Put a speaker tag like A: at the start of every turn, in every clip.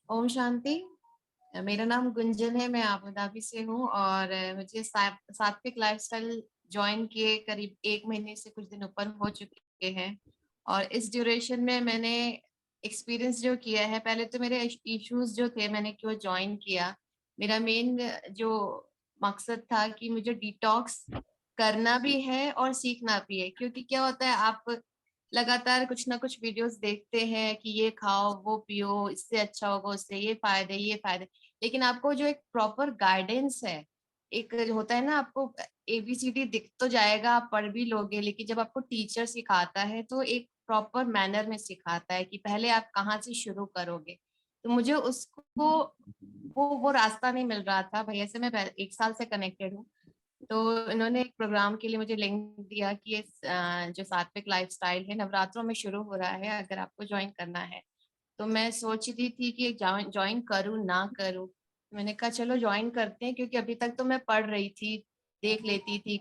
A: ओम शांति। मेरा नाम गुंजन है, मैं अबू धाबी से हूँ और मुझे सात्विक लाइफस्टाइल ज्वाइन किए करीब 1 महीने से कुछ दिन ऊपर हो चुके हैं। और इस ड्यूरेशन में मैंने एक्सपीरियंस जो किया है, पहले तो मेरे इश्यूज जो थे, मैंने क्यों ज्वाइन किया, मेरा मेन जो मकसद था कि मुझे डिटॉक्स करना भी है और सीखना भी है। क्योंकि क्या होता है, आप लगातार कुछ ना कुछ वीडियोस देखते हैं कि ये खाओ वो पियो, इससे अच्छा होगा, उससे ये फायदे, लेकिन आपको जो एक प्रॉपर गाइडेंस है, एक जो होता है ना, आपको एबीसीडी दिख तो जाएगा, आप पढ़ भी लोगे, लेकिन जब आपको टीचर सिखाता है तो एक प्रॉपर मैनर में सिखाता है कि पहले आप कहाँ से शुरू करोगे। तो मुझे उसको वो रास्ता नहीं मिल रहा था। भैया से मैं 1 साल से कनेक्टेड हूँ। तो इन्होंने एक प्रोग्राम के लिए मुझे लिंक दिया कि जो सात्विक लाइफस्टाइल है, नवरात्रों में शुरू हो रहा है, अगर आपको ज्वाइन करना है। तो मैं सोच रही थी कि ज्वाइन करूँ ना करूँ। मैंने कहा चलो ज्वाइन करते हैं, क्योंकि अभी तक तो मैं पढ़ रही थी, देख लेती थी,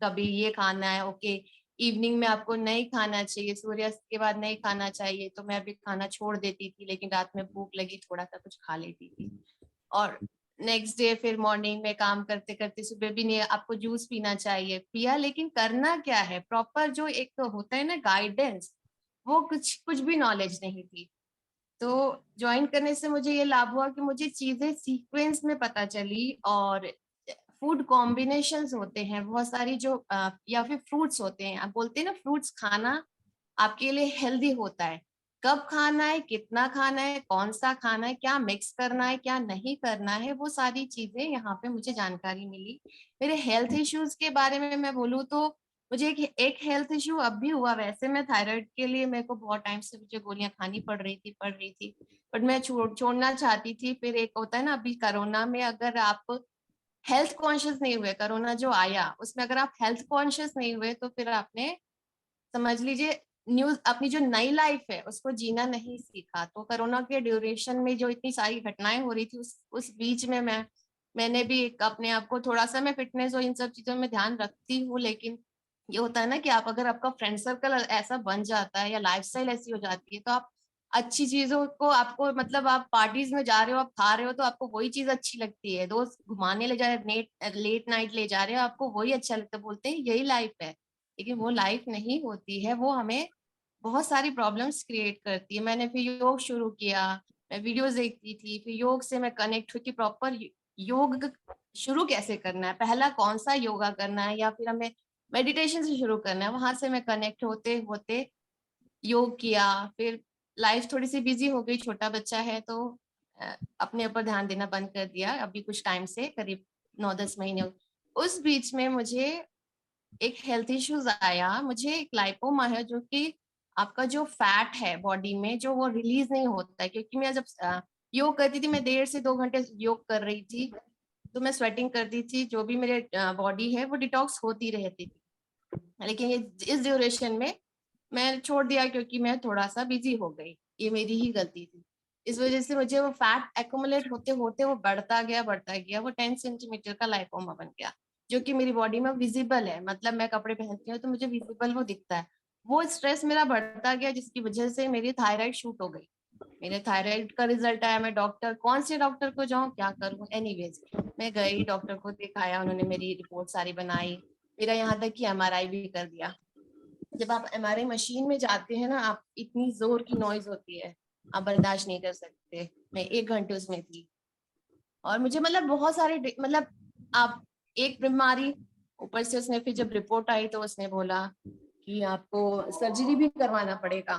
A: कभी ये खाना है, ओके, इवनिंग में आपको नहीं खाना चाहिए, सूर्यास्त के बाद नहीं खाना चाहिए, तो मैं अभी खाना छोड़ देती थी, लेकिन रात में भूख लगी, थोड़ा सा कुछ खा लेती थी। और नेक्स्ट डे फिर मॉर्निंग में काम करते करते सुबह भी नहीं, आपको जूस पीना चाहिए, पिया, लेकिन करना क्या है, प्रॉपर जो एक तो होता है ना गाइडेंस, वो कुछ कुछ भी नॉलेज नहीं थी। तो ज्वाइन करने से मुझे ये लाभ हुआ कि मुझे चीजें सीक्वेंस में पता चली। और फूड कॉम्बिनेशंस होते हैं बहुत सारी, जो या फिर फ्रूट्स होते हैं, आप बोलते हैं ना, फ्रूट्स खाना आपके लिए हेल्दी होता है। कब खाना है, कितना खाना है, कौन सा खाना है, क्या मिक्स करना है, क्या नहीं करना है, वो सारी चीजें यहाँ पे मुझे जानकारी मिली। मेरे हेल्थ इश्यूज के बारे में मैं बोलूँ तो मुझे एक हेल्थ इश्यू अब भी हुआ। वैसे मैं थायराइड के लिए, मेरे को बहुत टाइम से मुझे गोलियां खानी पड़ रही थी, बट मैं छोड़ना चाहती थी। फिर एक होता है ना, अभी कोरोना में अगर आप हेल्थ कॉन्शियस नहीं हुए, कोरोना जो आया उसमें अगर आप हेल्थ कॉन्शियस नहीं हुए, तो फिर आपने, समझ लीजिए, न्यूज अपनी जो नई लाइफ है उसको जीना नहीं सीखा। तो कोरोना के ड्यूरेशन में जो इतनी सारी घटनाएं हो रही थी, उस बीच में मैंने भी एक अपने आप को थोड़ा सा, मैं फिटनेस और इन सब चीजों में ध्यान रखती हूँ, लेकिन ये होता है ना कि आप अगर आपका फ्रेंड सर्कल ऐसा बन जाता है या लाइफस्टाइल ऐसी हो जाती है, तो आप अच्छी चीजों को, आपको मतलब आप पार्टीज में जा रहे हो, आप खा रहे हो, तो आपको वही चीज अच्छी लगती है, दोस्त घुमाने ले जा रहे, लेट नाइट ले जा रहे हो, आपको वही अच्छा लगता है, बोलते हैं यही लाइफ है, लेकिन वो लाइफ नहीं होती है, वो हमें बहुत सारी प्रॉब्लम्स क्रिएट करती है। मैंने फिर योग शुरू किया, मैं वीडियोस देखती थी, फिर योग से मैं कनेक्ट हुई कि प्रॉपर योग शुरू कैसे करना है, पहला कौन सा योगा करना है, या फिर हमें मेडिटेशन से शुरू करना है। वहां से मैं कनेक्ट होते होते योग किया। फिर लाइफ थोड़ी सी बिजी हो गई, छोटा बच्चा है, तो अपने ऊपर ध्यान देना बंद कर दिया अभी कुछ टाइम से, करीब 9-10 महीने। उस बीच में मुझे एक हेल्थ इश्यूज आया, मुझे एक लाइपोमा है, जो कि आपका जो फैट है बॉडी में, जो वो रिलीज नहीं होता है। क्योंकि मैं जब योग करती थी, मैं 1.5 से 2 घंटे योग कर रही थी, तो मैं स्वेटिंग करती थी, जो भी मेरे बॉडी है वो डिटॉक्स होती रहती थी। लेकिन ये इस ड्यूरेशन में मैं छोड़ दिया, क्योंकि मैं थोड़ा सा बिजी हो गई, ये मेरी ही गलती थी। इस वजह से मुझे वो फैट एक्यूमुलेट होते होते वो बढ़ता गया, वो 10 सेंटीमीटर का लाइपोमा बन गया, जो कि मेरी बॉडी में विजिबल है। मतलब मैं कपड़े पहनती हूँ तो मुझे विजिबल वो दिखता है। वो स्ट्रेस मेरा बढ़ता गया, जिसकी वजह से मेरी थायराइड शूट हो गई। मेरे थायराइड का रिजल्ट आया, मैं डॉक्टर, कौन से डॉक्टर को जाऊं, क्या करूं, एनीवेज मैं गई, डॉक्टर को दिखाया, उन्होंने मेरी रिपोर्ट सारी बनाई, मेरा यहाँ तक कि एमआरआई भी कर दिया। जब आप एमआरआई मशीन में जाते हैं ना, आप, इतनी जोर की नॉइज होती है, आप बर्दाश्त नहीं कर सकते। मैं 1 घंटे उसमें थी, और मुझे मतलब बहुत सारे मतलब, आप, एक बीमारी ऊपर से, उसने फिर जब रिपोर्ट आई तो उसने बोला कि आपको सर्जरी भी करवाना पड़ेगा,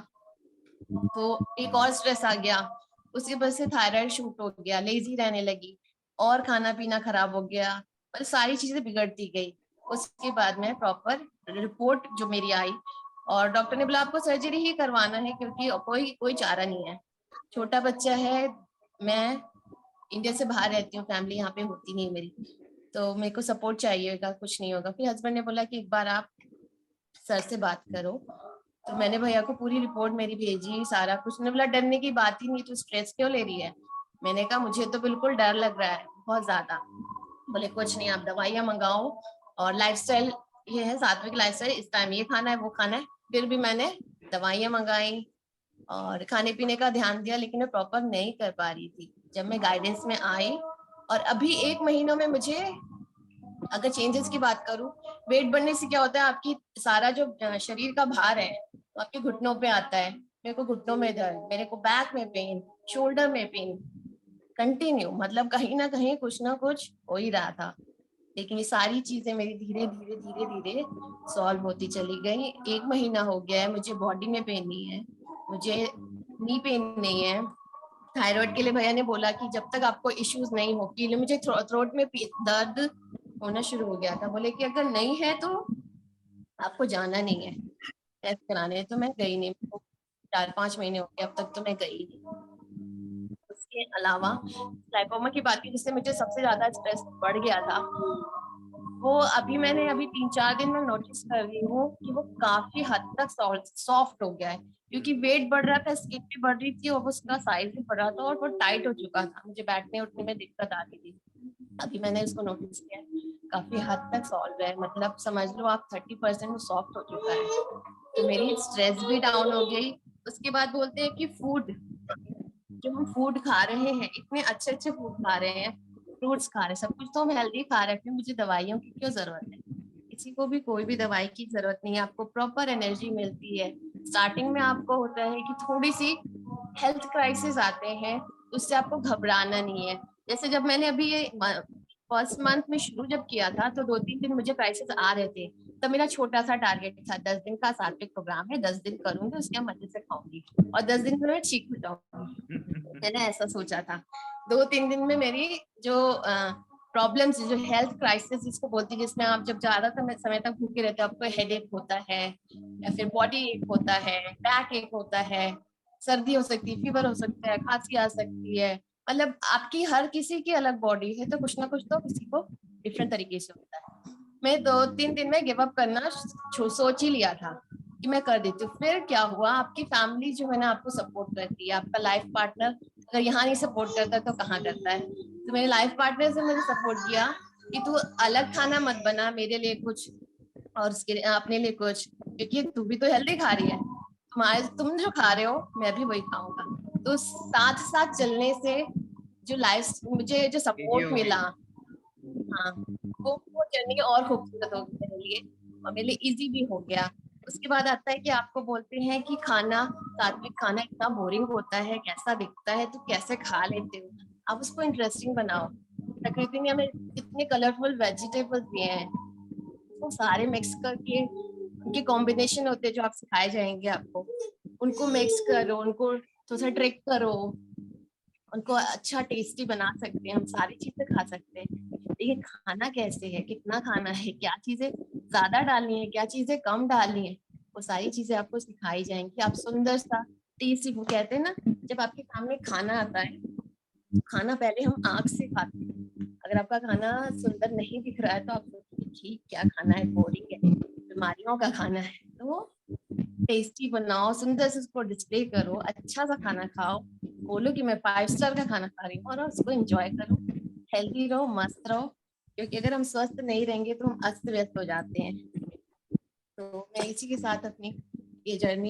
A: तो एक और स्ट्रेस आ गया। उसकी वजह से थायराइड शूट हो गया, लेजी रहने लगी, और खाना पीना खराब हो गया, और सारी चीजें बिगड़ती गई। उसके बाद में प्रॉपर रिपोर्ट जो मेरी आई, और डॉक्टर ने बोला आपको सर्जरी ही करवाना है, क्योंकि कोई कोई चारा नहीं है, छोटा बच्चा है, मैं इंडिया से बाहर रहती हूँ, फैमिली यहाँ पे होती नहीं मेरी, तो मेरे को सपोर्ट चाहिएगा, कुछ नहीं होगा। फिर हस्बैंड ने बोला कि एक बार आप सर से बात करो। तो मैंने भैया को पूरी रिपोर्ट मेरी भेजी, सारा कुछ। ने बोला डरने की बात ही नहीं, तू स्ट्रेस क्यों ले रही है। मैंने कहा मुझे तो बिल्कुल डर लग रहा है, बहुत ज्यादा। बोले कुछ नहीं, आप दवाइयाँ मंगाओ, और लाइफस्टाइल ये है, सात्विक लाइफस्टाइल, इस टाइम ये खाना है वो खाना है। फिर भी मैंने दवाइयाँ मंगाई,
B: और खाने पीने का ध्यान दिया, लेकिन मैं प्रॉपर नहीं कर पा रही थी। जब मैं गाइडेंस में आई और अभी 1 महीनों में मुझे, अगर चेंजेस की बात करूं, वेट बढ़ने से क्या होता है, आपकी सारा जो शरीर का भार है वो आपके घुटनों पे आता है। मेरे को घुटनों में दर्द, मेरे को बैक में पेन, शोल्डर में पेन, कंटिन्यू, मतलब कहीं ना कहीं कुछ ना कुछ हो ही रहा था। लेकिन ये सारी चीजें मेरी धीरे धीरे धीरे धीरे सॉल्व होती चली गई। 1 महीना हो गया है, मुझे बॉडी में पेन नहीं है, मुझे नी पेन नहीं है। थायराइड के लिए भैया ने बोला कि जब तक आपको इश्यूज नहीं होगी, मुझे थ्रोट में दर्द होना शुरू हो गया था। बोले कि अगर नहीं है तो आपको जाना नहीं है टेस्ट कराने। तो मैं गई नहीं, 4-5 महीने हो गए अब तक, तो मैं गई नहीं। उसके अलावा लाइपोमा की बात की, जिससे मुझे सबसे ज्यादा स्ट्रेस बढ़ गया था, वो अभी मैंने 3-4 दिन में नोटिस कर रही हूँ कि वो काफी हद तक सॉफ्ट हो गया है। क्योंकि वेट बढ़ रहा था, स्किन भी बढ़ रही थी और उसका साइज भी बढ़ रहा था और वो टाइट हो चुका था, मुझे बैठने उठने में दिक्कत आ रही थी। अभी मैंने इसको नोटिस किया है, काफी हद तक सॉल्व है, मतलब समझ लो आप 30% सॉफ्ट हो चुका है। तो मेरी स्ट्रेस भी डाउन हो गई। उसके बाद बोलते हैं कि फूड, जो हम फूड खा रहे हैं, इतने अच्छे अच्छे फूड खा रहे हैं, फ्रूट्स खा रहे हैं, सब कुछ तो हम हेल्दी खा रहे हैं, फिर मुझे दवाइयों की क्यों जरूरत है? किसी को भी कोई भी दवाई की जरूरत नहीं है, आपको प्रॉपर एनर्जी मिलती है। स्टार्टिंग में आपको होता है कि थोड़ी सी हेल्थ क्राइसिस आते हैं, उससे आपको घबराना नहीं है। जैसे जब मैंने अभी ये फर्स्ट मंथ में शुरू जब किया था, तो 2-3 दिन मुझे क्राइसिस आ रहे थे। तो मेरा छोटा सा टारगेट था, 10 दिन का सात्विक प्रोग्राम है, 10 दिन करूंगी, उसके बाद मजे से खाऊंगी और 10 दिन में मैं ठीक हो जाऊंगी। मैंने ऐसा सोचा था। 2-3 दिन में मेरी जो प्रॉब्लम्स, जो हेल्थ क्राइसिस जिसको बोलती है, जिसमें आप जब ज्यादा समय तक भूखे रहते हो, आपको हेडेक होता है या फिर बॉडी एक होता है, बैक एक होता है, सर्दी हो सकती है, फीवर हो सकता है, खांसी आ सकती है, मतलब आपकी हर किसी की अलग बॉडी है, तो कुछ ना कुछ तो किसी को डिफरेंट तरीके से होता है। मैं 2-3 दिन में गिव अप करना सोच ही लिया था कि मैं कर देती हूँ। फिर क्या हुआ, आपकी फैमिली जो है ना आपको सपोर्ट करती है, आपका लाइफ पार्टनर अगर यहाँ नहीं सपोर्ट करता तो कहाँ करता है। तो मेरे लाइफ पार्टनर से मुझे सपोर्ट किया कि तू अलग खाना मत बना, मेरे लिए कुछ और उसके अपने लिए कुछ, क्योंकि तू भी तो हेल्दी खा रही है, तुम्हारे तुम जो खा रहे हो मैं भी वही खाऊंगा। तो साथ साथ चलने से जो लाइफ मुझे जो
C: इजी
B: सपोर्ट
C: हो
B: मिला,
C: गई।
B: हाँ, वो जर्नी और खूबसूरत हो गई मेरे लिए और मेरे लिए इजी भी हो गया। उसके बाद आता है कि आपको बोलते हैं कि खाना, सात्विक खाना इतना बोरिंग होता है, कैसा दिखता है, तो कैसे खा लेते हो? आप उसको इंटरेस्टिंग बनाओ। प्रकृति ने हमें इतने कलरफुल वेजिटेबल्स दिए हैं, वो सारे मिक्स करके उनके कॉम्बिनेशन होते हैं जो आप सिखाए जाएंगे आपको, उनको मिक्स करो, उनको थोड़ा सा ट्रिक करो, उनको अच्छा टेस्टी बना सकते हैं, हम सारी चीजें खा सकते हैं। लेकिन खाना कैसे है, कितना खाना है, क्या चीजें ज्यादा डालनी है, क्या चीजें कम डालनी है, वो सारी चीजें आपको सिखाई जाएंगी। आप सुंदर सा टेस्टी, वो कहते हैं ना, जब आपके सामने खाना आता है, खाना पहले हम आंख से खाते हैं। अगर आपका खाना सुंदर नहीं दिख रहा है तो आप सोचिए ठीक क्या खाना है, बोरिंग है, बीमारियों का खाना है। तो टेस्टी बनाओ, सुंदर से उसको डिस्प्ले करो, अच्छा सा खाना खाओ, बोलो कि मैं 5 स्टार का खाना खा रही हूँ, और उसको एंजॉय करो। हेल्दी रहो, मस्त रहो, क्योंकि अगर हम स्वस्थ नहीं रहेंगे तो हम अस्त व्यस्त हो जाते हैं। तो मैं इसी के साथ अपनी ये जर्नी